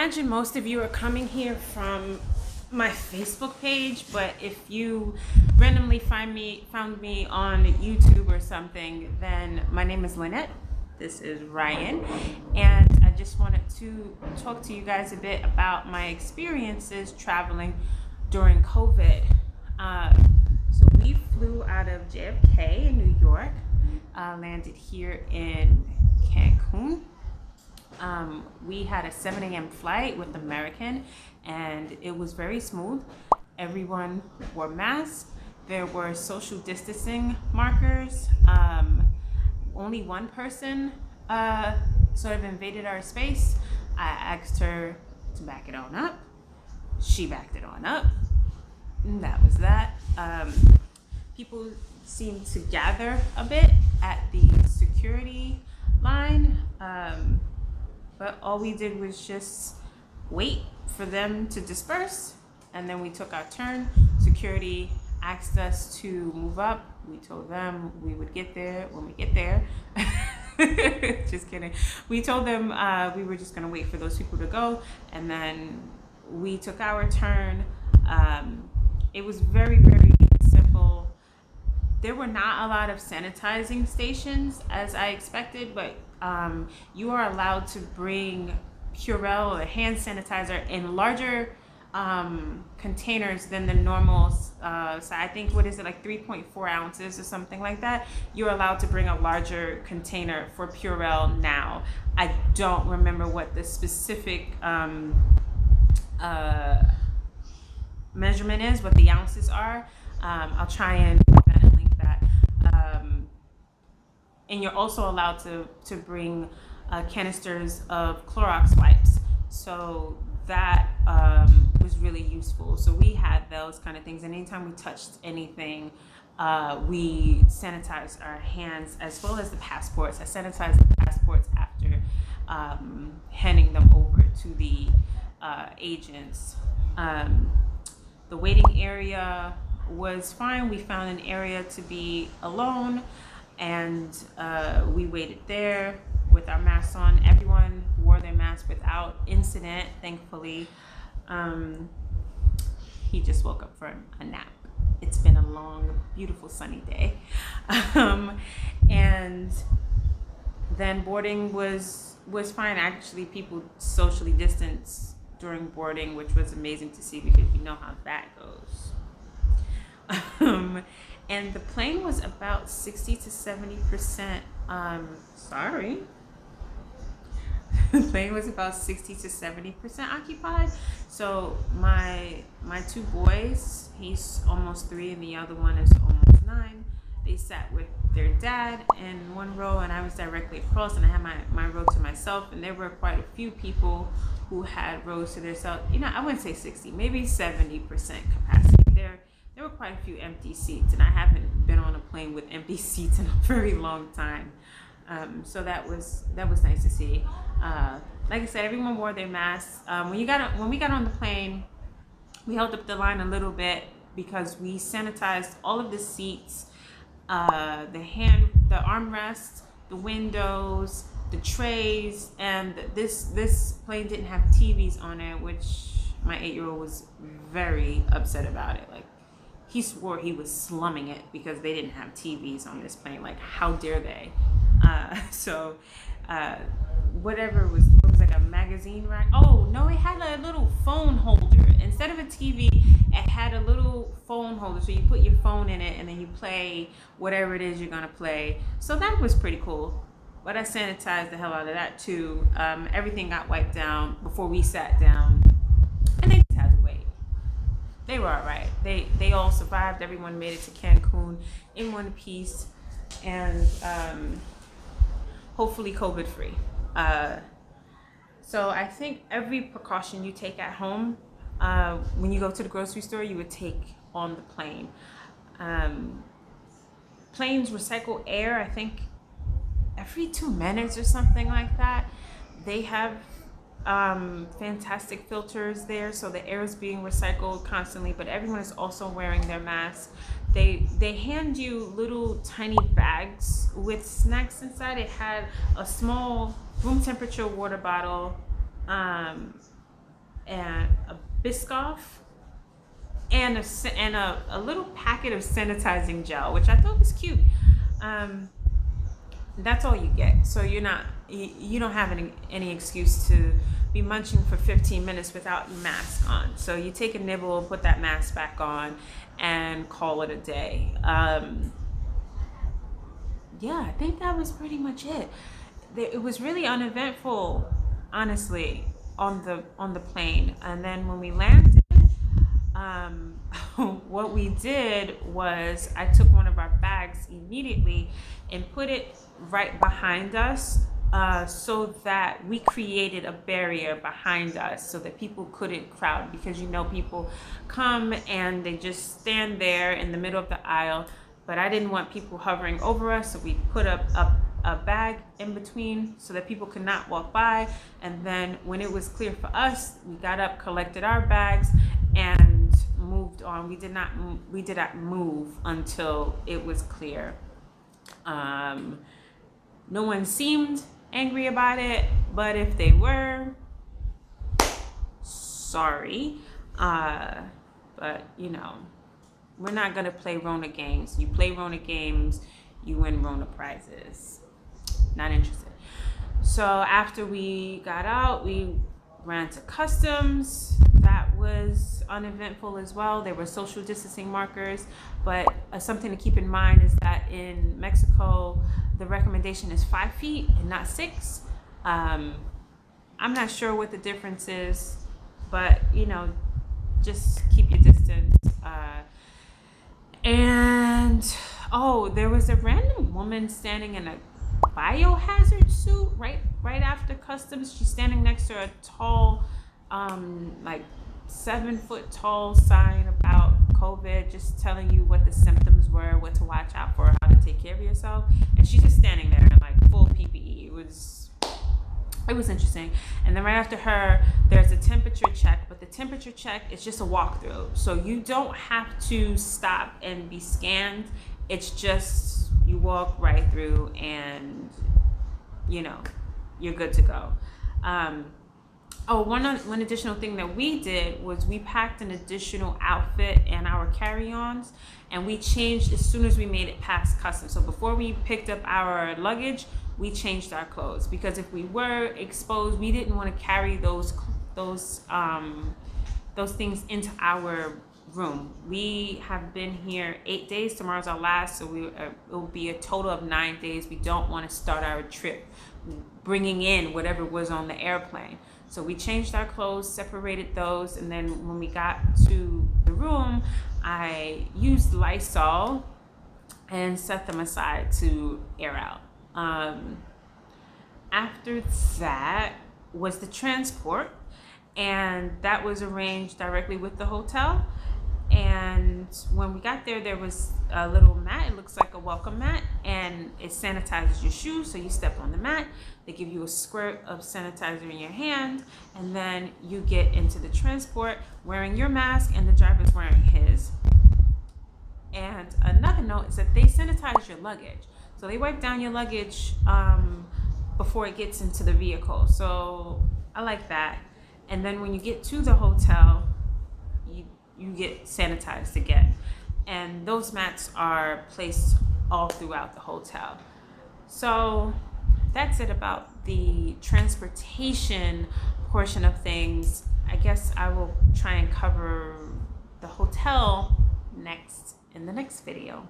imagine most of you are coming here from my Facebook page, but if you randomly found me on YouTube or something, then my name is Lynette. This is Ryan, and I just wanted to talk to you guys a bit about my experiences traveling during COVID. So we flew out of JFK in New York, landed here in Cancun. We had a 7 a.m. flight with American, and it was very smooth. Everyone wore masks. There were social distancing markers. Only one person sort of invaded our space. I asked her to back it on up. She backed it on up. And that was that. People seemed to gather a bit at the security line. But all we did was just wait for them to disperse, and then we took our turn. Security asked us to move up. We told them we would get there when we get there. Just kidding. We told them we were just gonna wait for those people to go, and then we took our turn. It was very, very simple. There were not a lot of sanitizing stations as I expected, but you are allowed to bring Purell or hand sanitizer in larger containers than the normal. So I think, what is it, like 3.4 ounces or something like that? You're allowed to bring a larger container for Purell now. I don't remember what the specific measurement is, what the ounces are. I'll try and link that. And you're also allowed to bring canisters of Clorox wipes. So that was really useful. So we had those kind of things. And anytime we touched anything, we sanitized our hands as well as the passports. I sanitized the passports after handing them over to the agents. The waiting area was fine. We found an area to be alone, and we waited there with our masks on. Everyone wore their masks without incident, thankfully. He just woke up from a nap. It's been a long, beautiful, sunny day. And then boarding was fine. Actually, people socially distanced during boarding, which was amazing to see, because you know how that goes. And the plane was about 60 to 70%. The plane was about 60 to 70% occupied. So my two boys, he's almost 3 and the other one is almost 9. They sat with their dad in one row, and I was directly across, and I had my row to myself. And there were quite a few people who had rows to themselves. I wouldn't say 60, maybe 70% capacity. There were quite a few empty seats, and I haven't been on a plane with empty seats in a very long time. So that was nice to see. Like I said, everyone wore their masks. When we got on the plane, we held up the line a little bit because we sanitized all of the seats, the armrests, the windows, the trays, and this plane didn't have TVs on it, which my 8-year-old was very upset about it. Like, he swore he was slumming it because they didn't have TVs on this plane. Like, how dare they? Whatever it was like a magazine rack. Oh no, it had a little phone holder instead of a TV. It had a little phone holder, so you put your phone in it and then you play whatever it is you're gonna play. So that was pretty cool. But I sanitized the hell out of that too. Everything got wiped down before we sat down, and they just had to wait. They were all right. They all survived. Everyone made it to Cancun in one piece, and hopefully COVID free. So I think every precaution you take at home, when you go to the grocery store, you would take on the plane. Planes recycle air, I think, every 2 minutes or something like that. They have fantastic filters there, so the air is being recycled constantly, but everyone is also wearing their masks. They hand you little tiny bags with snacks inside. It had a small room temperature water bottle, and a Biscoff and a little packet of sanitizing gel, which I thought was cute. Um, that's all you get. So you don't have any excuse to be munching for 15 minutes without your mask on. So you take a nibble, put that mask back on, and call it a day. Yeah, I think that was pretty much it. It was really uneventful, honestly, on the plane. And then when we landed, um, what we did was I took one of our bags immediately and put it right behind us, so that we created a barrier behind us so that people couldn't crowd, because people come and they just stand there in the middle of the aisle. But I didn't want people hovering over us, so we put up a bag in between so that people could not walk by. And then when it was clear for us, we got up, collected our bags, and moved on. We did not move until it was clear. No one seemed angry about it, but if they were, sorry. But we're not gonna play Rona games. You play Rona games, you win Rona prizes. Not interested. So after we got out, we ran to customs. That was uneventful as well. There were social distancing markers, but something to keep in mind is that in Mexico, the recommendation is 5 feet and not 6. I'm not sure what the difference is, but just keep your distance. And there was a random woman standing in a biohazard suit right after customs. She's standing next to a tall, like 7-foot tall sign about COVID, just telling you what the symptoms were, what to watch out for, how to take care of yourself. And she's just standing there in like full PPE. It was interesting. And then right after her, there's a temperature check, but the temperature check is just a walkthrough. So you don't have to stop and be scanned. It's just you walk right through and you're good to go. One additional thing that we did was we packed an additional outfit in our carry-ons, and we changed as soon as we made it past customs. So before we picked up our luggage, we changed our clothes, because if we were exposed, we didn't want to carry those things into our room. We have been here 8 days. Tomorrow's our last, so it will be a total of 9 days. We don't want to start our trip bringing in whatever was on the airplane. So we changed our clothes, separated those, and then when we got to the room, I used Lysol and set them aside to air out. After that was the transport, and that was arranged directly with the hotel. And when we got there was a little mat. It looks like a welcome mat, and it sanitizes your shoes. So you step on the mat, they give you a squirt of sanitizer in your hand, and then you get into the transport wearing your mask, and the driver's wearing his. And another note is that they sanitize your luggage. So they wipe down your luggage before it gets into the vehicle. So I like that. And then when you get to the hotel, you get sanitized again. And those mats are placed all throughout the hotel. So that's it about the transportation portion of things. I guess I will try and cover the hotel next in the next video.